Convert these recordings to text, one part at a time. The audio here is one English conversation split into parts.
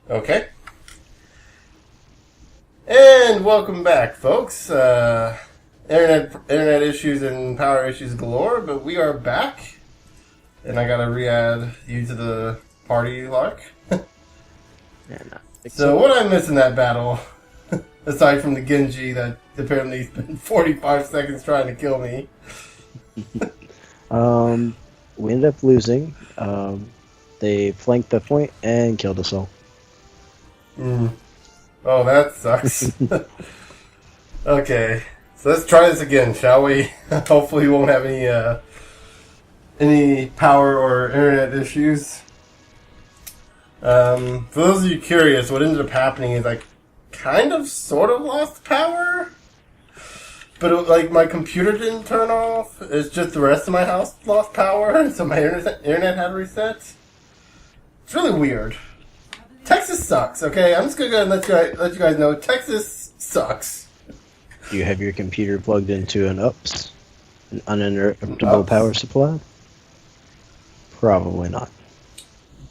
Okay. And welcome back, folks. Internet issues and power issues galore, but we are back. And I gotta re-add you to the party, Lark. So what I missed in that battle, aside from the Genji that apparently spent 45 seconds trying to kill me. We ended up losing. They flanked the point and killed us all. Oh, that sucks. Okay, so let's try this again, shall we? Hopefully we won't have any power or internet issues. For those of you curious, what ended up happening is I kind of sort of lost power. But my computer didn't turn off. It's just the rest of my house lost power, and so my internet had reset. It's really weird. Texas sucks, okay? I'm just going to go and let you guys know Texas sucks. Do you have your computer plugged into an UPS? An uninterruptible power supply? Probably not.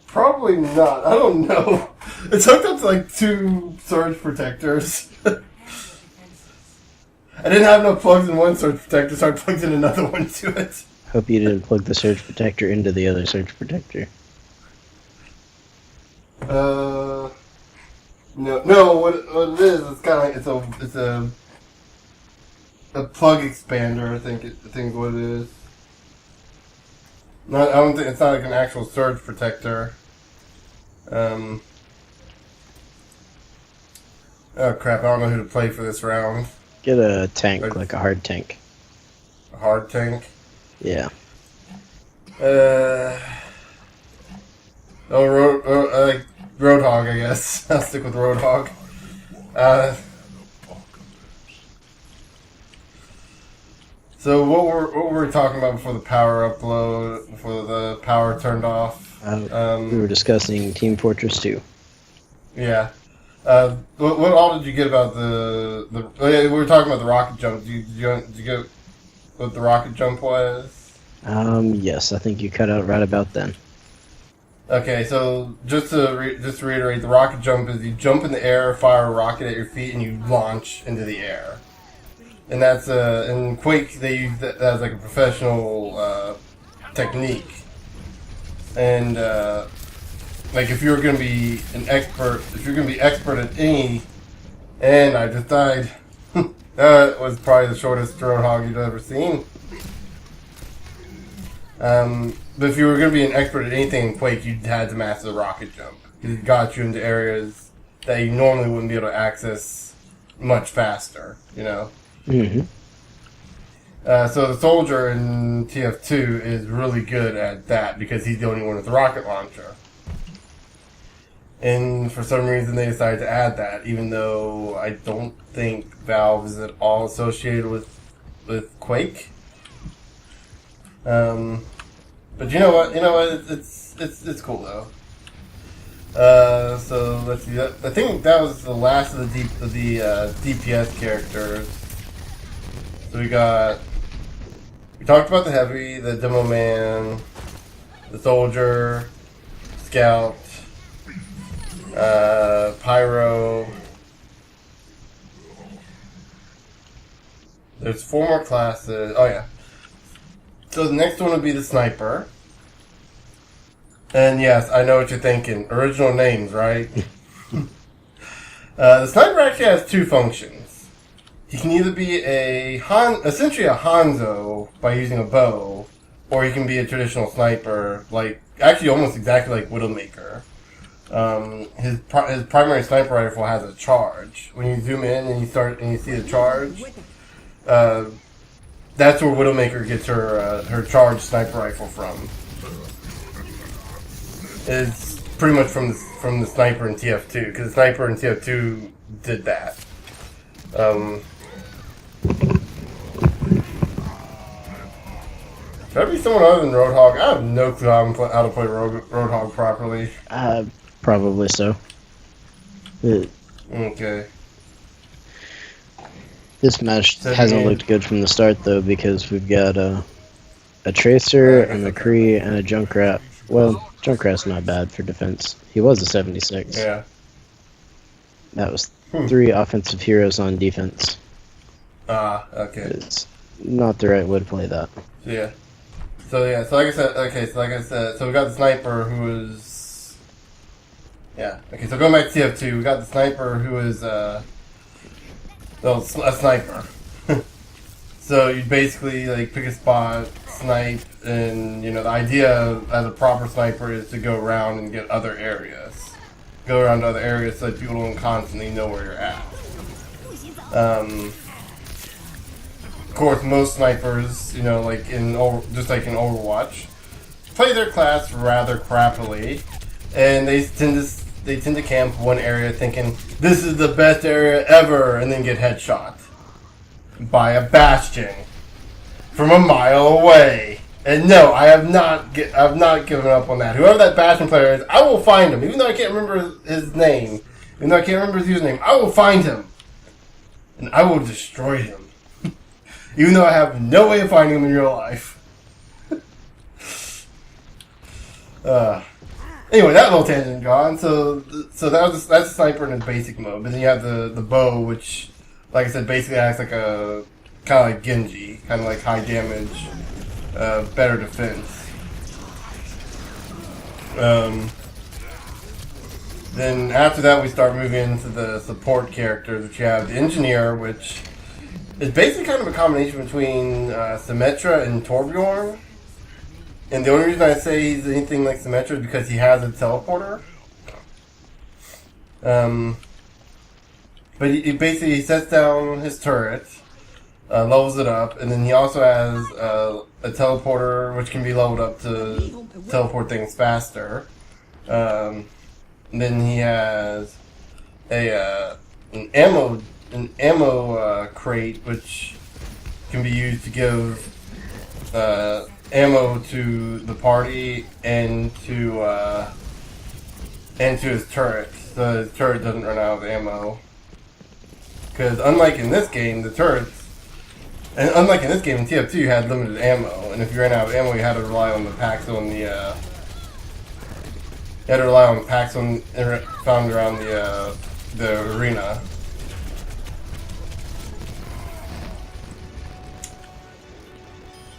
Probably not. I don't know. It's hooked up to 2 surge protectors. I didn't have no plugs in one surge protector, so I plugged in another one to it. Hope you didn't plug the surge protector into the other surge protector. No. What it is? It's kind of it's a plug expander. I think is what it is. I don't think it's not like an actual surge protector. Oh crap! I don't know who to play for this round. Get a tank, like a hard tank. A hard tank? Yeah. Roadhog, I guess. I'll stick with Roadhog. So what were we talking about before the power upload, before the power turned off? We were discussing Team Fortress 2. Yeah. What all did you get about the we were talking about the rocket jump. Did you get what the rocket jump was? Yes, I think you cut out right about then. Okay, so just to reiterate, the rocket jump is you jump in the air, fire a rocket at your feet, and you launch into the air. And that's in Quake they use that as like a professional technique. And if you're gonna be expert at any, and I just died. That was probably the shortest Roadhog you've ever seen. But if you were going to be an expert at anything in Quake, you had to master the rocket jump. Because it got you into areas that you normally wouldn't be able to access much faster, you know? Mm-hmm. So the soldier in TF2 is really good at that because he's the only one with a rocket launcher. And for some reason they decided to add that, even though I don't think Valve is at all associated with Quake. But you know what? It's cool though. So let's see. I think that was the last of the DPS characters. So we talked about the heavy, the demo man, the soldier, scout, pyro. There's 4 more classes. Oh yeah. So the next one would be the sniper. And yes, I know what you're thinking. Original names, right? The sniper actually has 2 functions. He can either be essentially a Hanzo by using a bow, or he can be a traditional sniper, actually almost exactly like Widowmaker. His primary sniper rifle has a charge. When you zoom in and you see the charge, that's where Widowmaker gets her charged sniper rifle from. It's pretty much from the sniper in TF2, because the sniper in TF2 did that. Should I be someone other than Roadhog? I have no clue how to play Roadhog properly. Probably so. Okay. This match hasn't looked good from the start, though, because we've got a Tracer, a McCree, and a Junkrat. Well, Junkrat's not bad for defense. He was a 76. Yeah. That was 3 offensive heroes on defense. Okay. It's not the right way to play that. Yeah. So like I said, so we got the sniper who was... Yeah. Okay, so going back to TF2, we got the sniper who is, a sniper. So you basically, like, pick a spot, snipe, and, you know, the idea as a proper sniper is to go around and get other areas. Go around to other areas so that people don't constantly know where you're at. Of course, most snipers, you know, like just like in Overwatch, play their class rather crappily, and they tend to camp one area thinking this is the best area ever, and then get headshot by a bastion from a mile away. And no, I've not given up on that. Whoever that bastion player is, I will find him, even though I can't remember his name, even though I can't remember his username. I will find him, and I will destroy him. Even though I have no way of finding him in real life. Anyway, that little tangent gone. So that's a sniper in its basic mode. But then you have the bow, which, like I said, basically acts like a kind of like Genji, kind of like high damage, better defense. Then after that, we start moving into the support characters, which you have the engineer, which is basically kind of a combination between Symmetra and Torbjorn. And the only reason I say he's anything like Symmetra is because he has a teleporter. But he basically sets down his turret, levels it up, and then he also has a teleporter which can be leveled up to teleport things faster. And then he has an ammo crate which can be used to give ammo to the party and to his turret, so his turret doesn't run out of ammo. Because unlike in this game, in TF2 you had limited ammo, and if you ran out of ammo, you had to rely on the packs on found around the arena.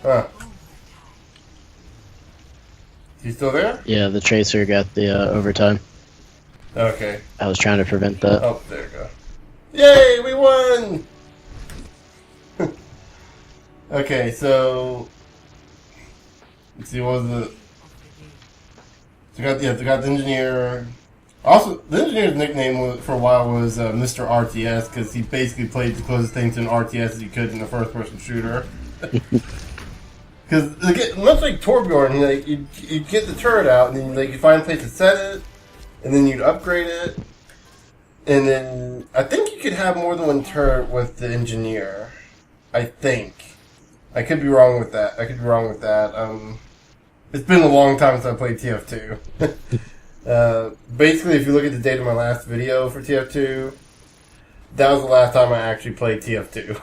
Huh. You still there? Yeah, the Tracer got the overtime. Okay. I was trying to prevent that. Oh, there you go. Yay, we won! Okay, so... Let's see, what was it? So we got the engineer. Also, the engineer's nickname for a while was Mr. RTS, because he basically played the closest thing to an RTS as you could in a first-person shooter. Because much like Torbjorn, you get the turret out, and then you find a place to set it, and then you'd upgrade it, and then I think you could have more than one turret with the engineer. I think. I could be wrong with that. It's been a long time since I played TF2. Basically, if you look at the date of my last video for TF2, that was the last time I actually played TF2.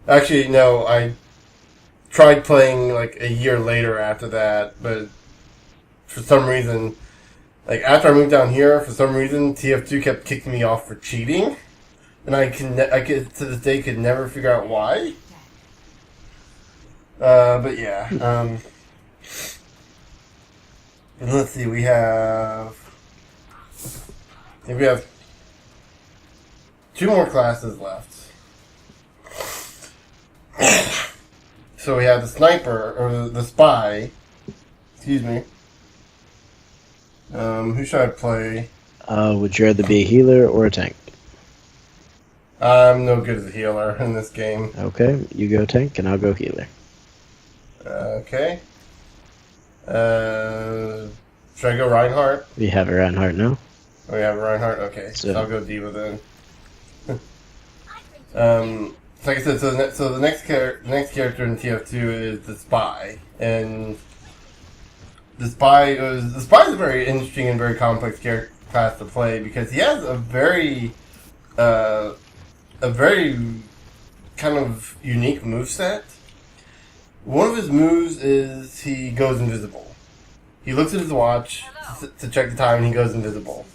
Actually, no, I tried playing like a year later after that, but for some reason, like after I moved down here, for some reason TF2 kept kicking me off for cheating, and I to this day could never figure out why. But yeah, and let's see, we have 2 more classes left. So we have the sniper, or the spy. Excuse me. Who should I play? Would you rather be a healer or a tank? I'm no good as a healer in this game. Okay, you go tank and I'll go healer. Okay. Should I go Reinhardt? We have a Reinhardt now. Oh, we have a Reinhardt? Okay, so I'll go Diva then. Like I said, so the next character in TF2 is the spy, and the spy is a very interesting and very complex class to play because he has a very kind of unique moveset. One of his moves is he goes invisible. He looks at his watch to check the time, and he goes invisible.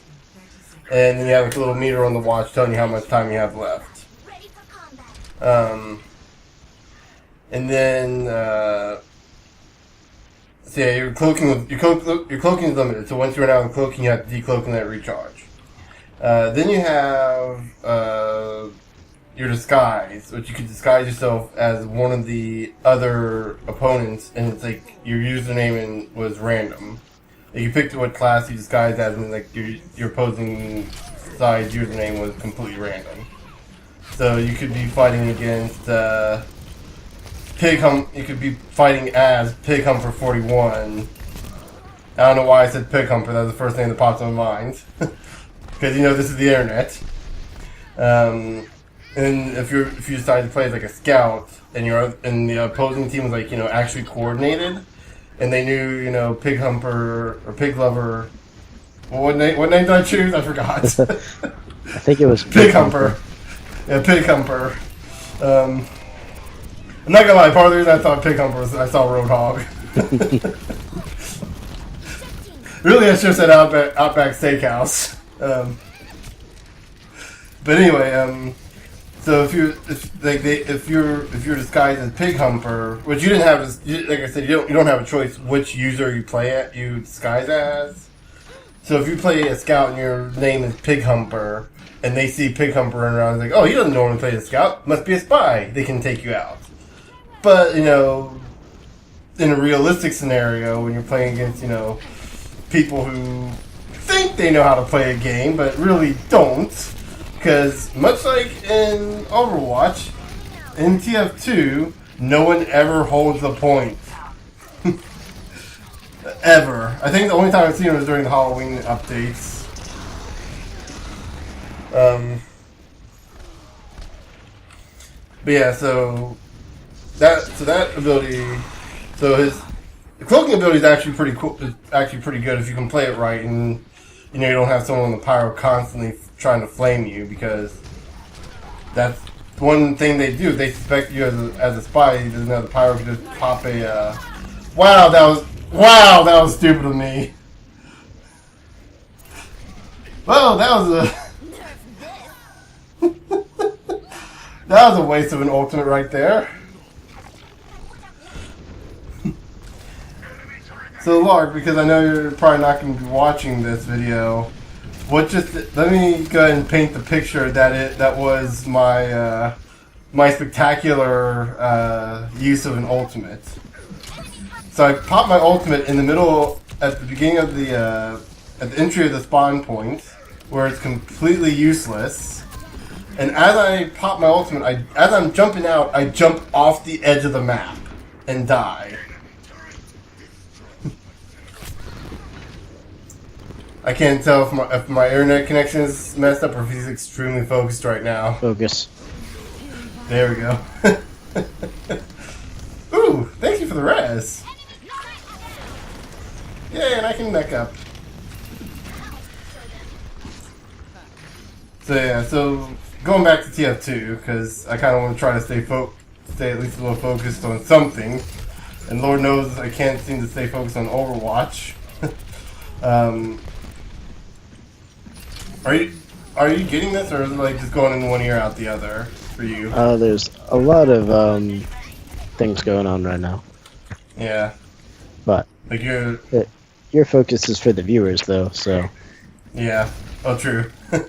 and then you have like a little meter on the watch telling you how much time you have left. And then so yeah, your cloaking is limited. So once you run out of cloaking, you have to decloak and let it recharge. Then you have your disguise, which you can disguise yourself as one of the other opponents, and it's like your username was random. Like you picked what class you disguised as, and like your opposing side's username was completely random. So you could be fighting against You could be fighting as Pig Humper 41. I don't know why I said Pig Humper. That was the first thing that popped in my mind. Because this is the internet. And if you decide to play as like a scout, and the opposing team was like actually coordinated, and they knew Pig Humper or Pig Lover. Well, what name did I choose? I forgot. I think it was Pig Humper. Yeah, Pig Humper. I'm not gonna lie, part of the reason I thought Pig Humper was I saw Roadhog. Really, I should have said Outback Steakhouse. But anyway, so if you're disguised as Pig Humper, which you didn't have, like I said, you don't have a choice which user you disguise as. So if you play a scout and your name is Pig Humper, and they see Pig Humper running around, it's like, oh, he doesn't normally play a scout, must be a spy. They can take you out. But in a realistic scenario, when you're playing against people who think they know how to play a game but really don't, because much like in Overwatch, in TF2, no one ever holds the point. Ever. I think the only time I've seen it was during the Halloween updates. But yeah, so that ability, his cloaking ability is actually pretty cool. It's actually pretty good if you can play it right, and you don't have someone on the pyro constantly trying to flame you, because that's one thing they do. If they suspect you as a spy, he doesn't have the pyro can just pop a. Wow, that was stupid of me. Well, that was a waste of an ultimate right there. So Lark, because I know you're probably not going to be watching this video, let me go ahead and paint the picture that was my my spectacular use of an ultimate. So I popped my ultimate in the middle, at the beginning of at the entry of the spawn point, where it's completely useless. And as I pop my ultimate, as I'm jumping out, I jump off the edge of the map and die. I can't tell if my internet connection is messed up or if he's extremely focused right now. Focus. There we go. Ooh, thank you for the res. Yay, and I can mech up. So yeah, going back to TF2, because I kind of want to try to stay at least a little focused on something. And Lord knows I can't seem to stay focused on Overwatch. Are you getting this, or is it like just going in one ear out the other for you? There's a lot of things going on right now. Yeah. But like your focus is for the viewers, though. So. Yeah. Oh, true. So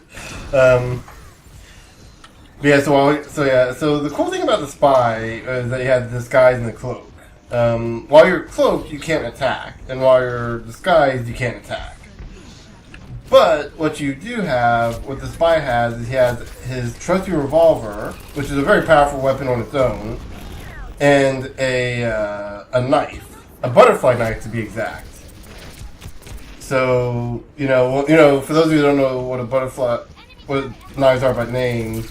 the cool thing about the spy is that you have the disguise and the cloak. While you're cloaked, you can't attack, and while you're disguised, you can't attack. But what you do have, what the spy has, is he has his trusty revolver, which is a very powerful weapon on its own, and a knife, a butterfly knife to be exact. So for those of you who don't know what knives are by name,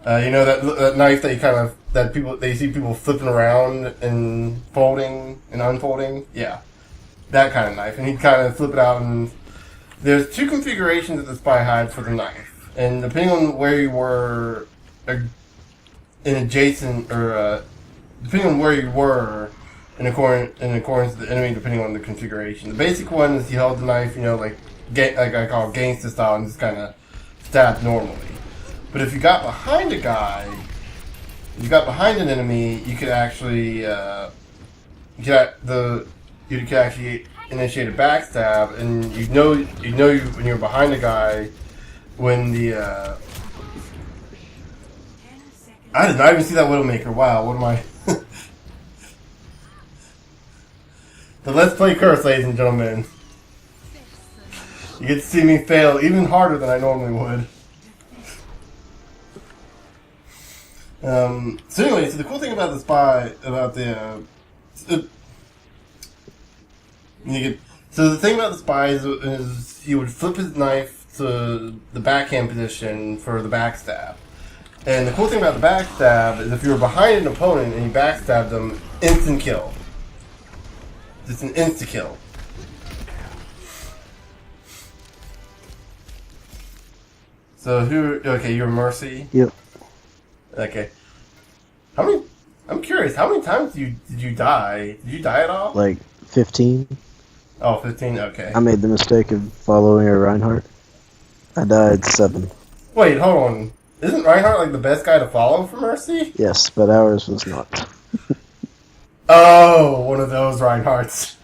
that knife that you see people flipping around and folding and unfolding, yeah, that kind of knife, and he'd kind of flip it out and. There's two configurations that the spy had for the knife, and depending on where you were in accordance to the enemy, depending on the configuration. The basic one is you held the knife, like I call gangsta style, and just kind of stab normally. But if you got behind a guy, if you got behind an enemy, you could actually you could actually initiate a backstab, and you know when you're behind a guy when the I did not even see that Widowmaker. Wow, what am I? The Let's Play curse, ladies and gentlemen. You get to see me fail even harder than I normally would. So anyway, so the cool thing about the spy, about the so the thing about the spy is he would flip his knife to the backhand position for the backstab. And the cool thing about the backstab is if you were behind an opponent and you backstabbed them, instant kill. It's an insta kill. So okay, you're Mercy? Yep. Okay. I'm curious, how many times did you die? Did you die at all? Like 15. Oh, 15, okay. I made the mistake of following a Reinhardt. I died 7. Wait, hold on. Isn't Reinhardt like the best guy to follow for Mercy? Yes, but ours was not. Oh, one of those Reinhardts.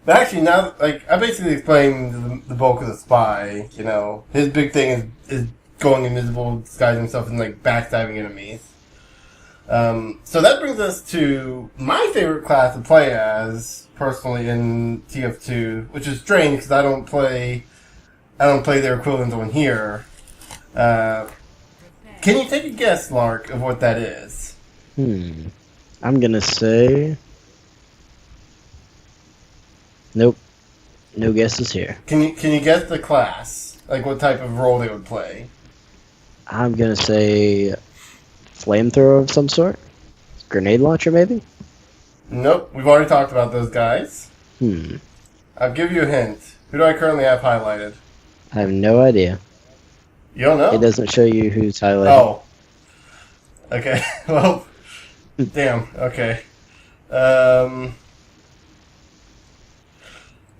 But actually, now, like, I basically explained the bulk of the spy. You know, his big thing is going invisible, disguising himself, and like backstabbing enemies. So that brings us to my favorite class to play as personally in TF2, which is strange because I don't play their equivalent on here. Can you take a guess, Lark, of what that is? I'm gonna say... Nope. No guesses here. Can you guess the class? Like what type of role they would play? I'm gonna say... Flamethrower of some sort? Grenade launcher, maybe? Nope, we've already talked about those guys. I'll give you a hint. Who do I currently have highlighted? I have no idea. You don't know? It doesn't show you who's highlighted. Oh. Okay, well, damn, okay.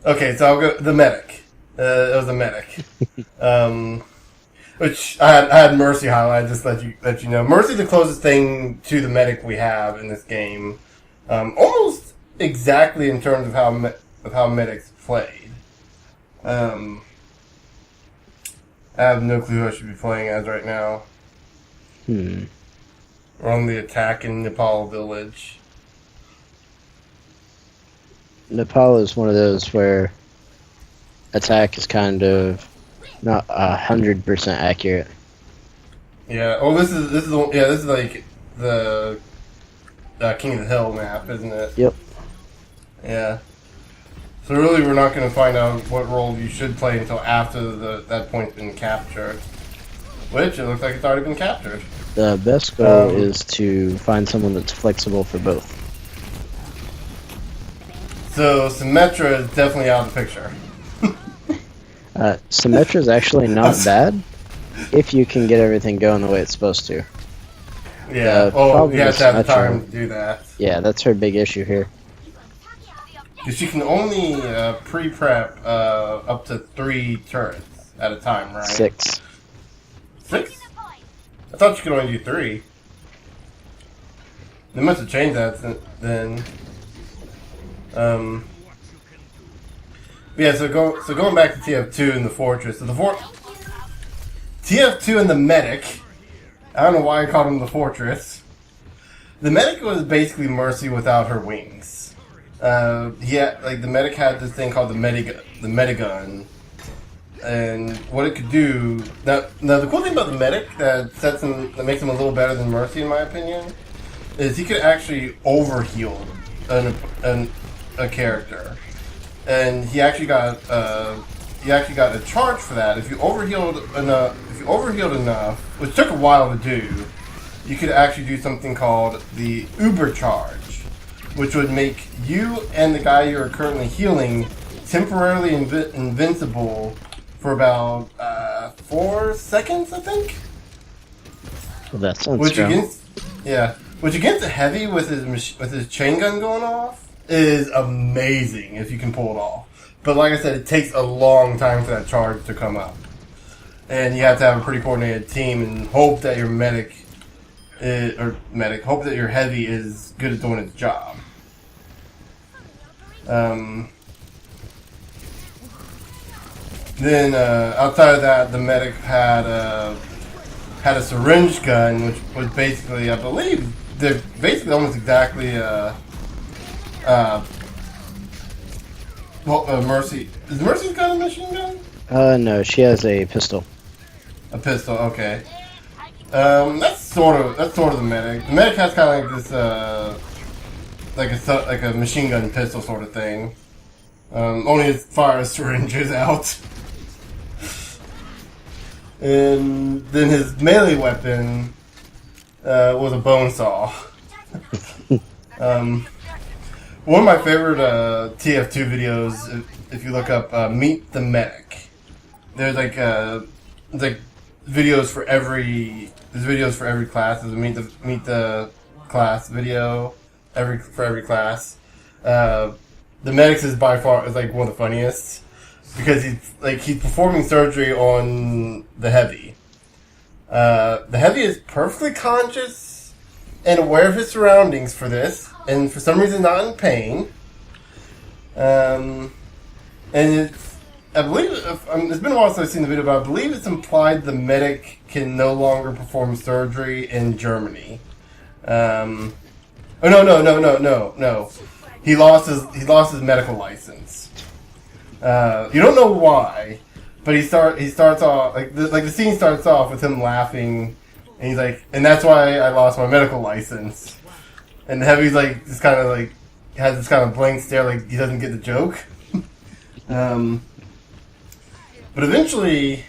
Okay, so I'll go, the medic. It was a medic. Which, I had Mercy highlighted, just let you know. Mercy's the closest thing to the medic we have in this game. Almost exactly in terms of how medics played. I have no clue who I should be playing as right now. We're on the attack in Nepal village. Nepal is one of those where attack is kind of not 100% accurate. Yeah. Oh, this is like the King of the Hill map, isn't it? Yep. Yeah. So really, we're not going to find out what role you should play until after that point's been captured. Which, it looks like it's already been captured. The best goal is to find someone that's flexible for both. So, Symmetra is definitely out of the picture. Symmetra is actually not bad if you can get everything going the way it's supposed to. Yeah, you have to have the time to do that. Yeah, that's her big issue here. Because she can only pre-prep up to 3 turrets at a time, right? 6. 6? I thought you could only do 3. They must have changed that then. Yeah, so going back to TF2 and the Fortress. So TF2 and the Medic. I don't know why I called him the Fortress. The Medic was basically Mercy without her wings. The Medic had this thing called the Medigun. And what it could do... Now the cool thing about the Medic that makes him a little better than Mercy, in my opinion, is he could actually overheal a character. And he actually got a charge for that. If you overhealed enough, which took a while to do, you could actually do something called the Uber charge, which would make you and the guy you're currently healing temporarily invincible for about 4 seconds, I think. Well, that sounds strong. Which against a heavy with his chain gun going off, is amazing if you can pull it off. But like I said, it takes a long time for that charge to come up. And you have to have a pretty coordinated team and hope that your hope that your heavy is good at doing its job. Then outside of that, the medic had a syringe gun, which was basically, I believe, they're basically almost exactly Mercy. Is Mercy's gun a machine gun? No, she has a pistol. A pistol, okay. That's sort of the medic. The medic has kind of like this, like a machine gun pistol sort of thing. Only it fires syringes out. And then his melee weapon was a bone saw. One of my favorite TF2 videos, if you look up Meet the Medic, there's like videos for every class. There's a meet the class video for every class. The medics is by far like one of the funniest because he's performing surgery on the heavy. The heavy is perfectly conscious and aware of his surroundings for this, and for some reason not in pain. And I believe it's been a while since I've seen the video, but I believe it's implied the medic can no longer perform surgery in Germany. No. He lost his medical license. You don't know why, but he starts off like the scene starts off with him laughing, and he's like, and that's why I lost my medical license. And the heavy's like just kind of like has this kind of blank stare, like he doesn't get the joke. But eventually,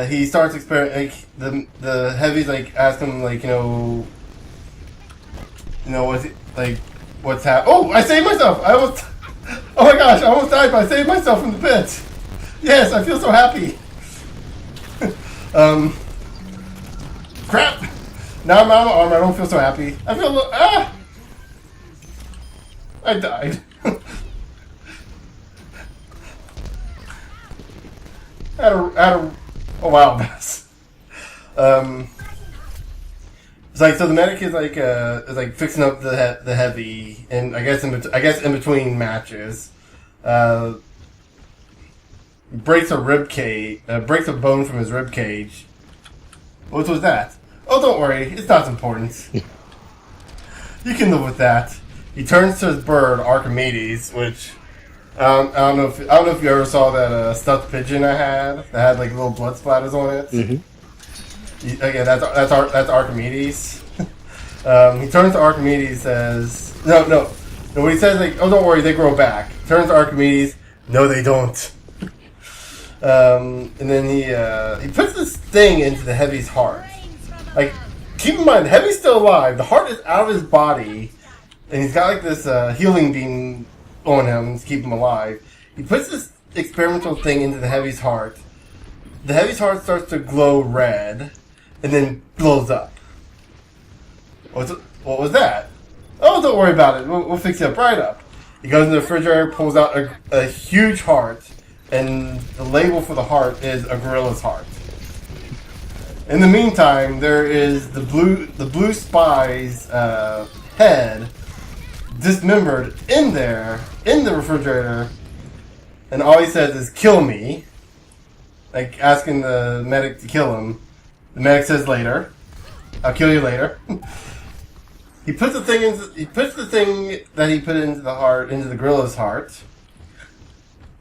he starts experimenting. Like the heavy's like ask him like what's happened. Oh, I saved myself! Oh my gosh, I almost died, but I saved myself from the pit. Yes, I feel so happy. Crap! Now I'm out of armor. I don't feel so happy. I feel I died. Had a wild mess. It's like so the medic is like fixing up the heavy, and I guess in between matches, breaks a breaks a bone from his rib cage. What was that? Oh, don't worry, it's not important. You can live with that. He turns to his bird, Archimedes, which I don't know if you ever saw that stuffed pigeon I had that had like little blood splatters on it. Mm-hmm. Okay, that's Archimedes. He turns to Archimedes, says, no. What he says, like, oh, don't worry, they grow back. Turns to Archimedes, no, they don't. And then he puts this thing into the heavy's heart. Like, keep in mind, the heavy's still alive. The heart is out of his body, and he's got like this healing beam on him to keep him alive. He puts this experimental thing into the heavy's heart. The heavy's heart starts to glow red, and then blows up. What was that? Oh, don't worry about it. We'll fix it up right up. He goes in the refrigerator, pulls out a huge heart, and the label for the heart is a gorilla's heart. In the meantime, there is the blue spy's head dismembered in the refrigerator, and all he says is "kill me," like asking the medic to kill him. The medic says later, "I'll kill you later." He puts the thing that he put into the gorilla's heart,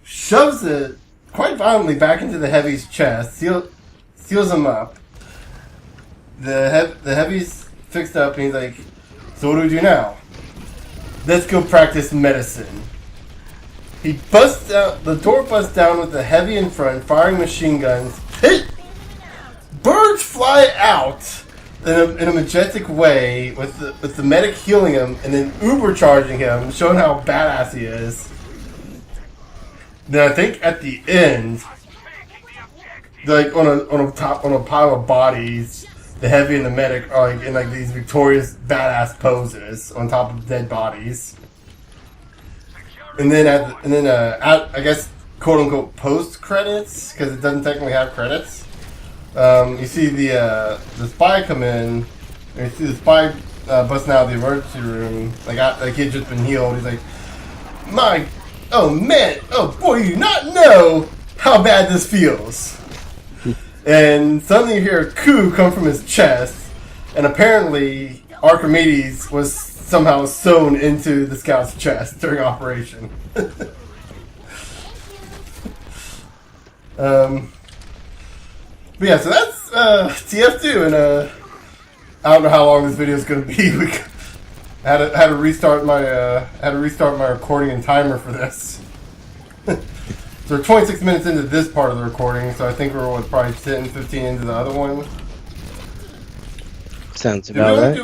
shoves it quite violently back into the heavy's chest, seals him up. The heavy's fixed up, and he's like, "So what do we do now? Let's go practice medicine." He busts out, the door busts down with the heavy in front, firing machine guns. Birds fly out in a majestic way with the medic healing him and then uber-charging him, showing how badass he is. Then I think at the end, like on a pile of bodies, the heavy and the medic are like in like these victorious badass poses on top of dead bodies. And then I guess quote unquote post credits, because it doesn't technically have credits. You see the spy come in, and you see the spy busting out of the emergency room. Like he had just been healed. He's like, oh man, oh boy, you not know how bad this feels. And suddenly you hear a coo come from his chest, and apparently Archimedes was somehow sewn into the scout's chest during operation. But yeah, so that's TF2, and I don't know how long this video is going to be. I had to restart my recording and timer for this. So we're 26 minutes into this part of the recording, so I think we're probably 10, 15 into the other one. Sounds about right.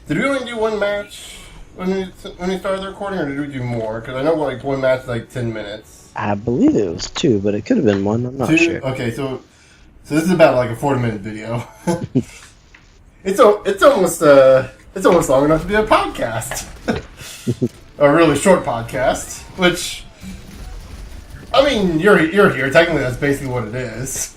Did we only do one match when we started the recording, or did we do more? Because I know like one match is like 10 minutes. I believe it was 2, but it could have been 1. I'm not sure. Okay, so this is about like a 40-minute video. It's almost long enough to be a podcast, a really short podcast. Which, I mean, you're here. Technically, that's basically what it is.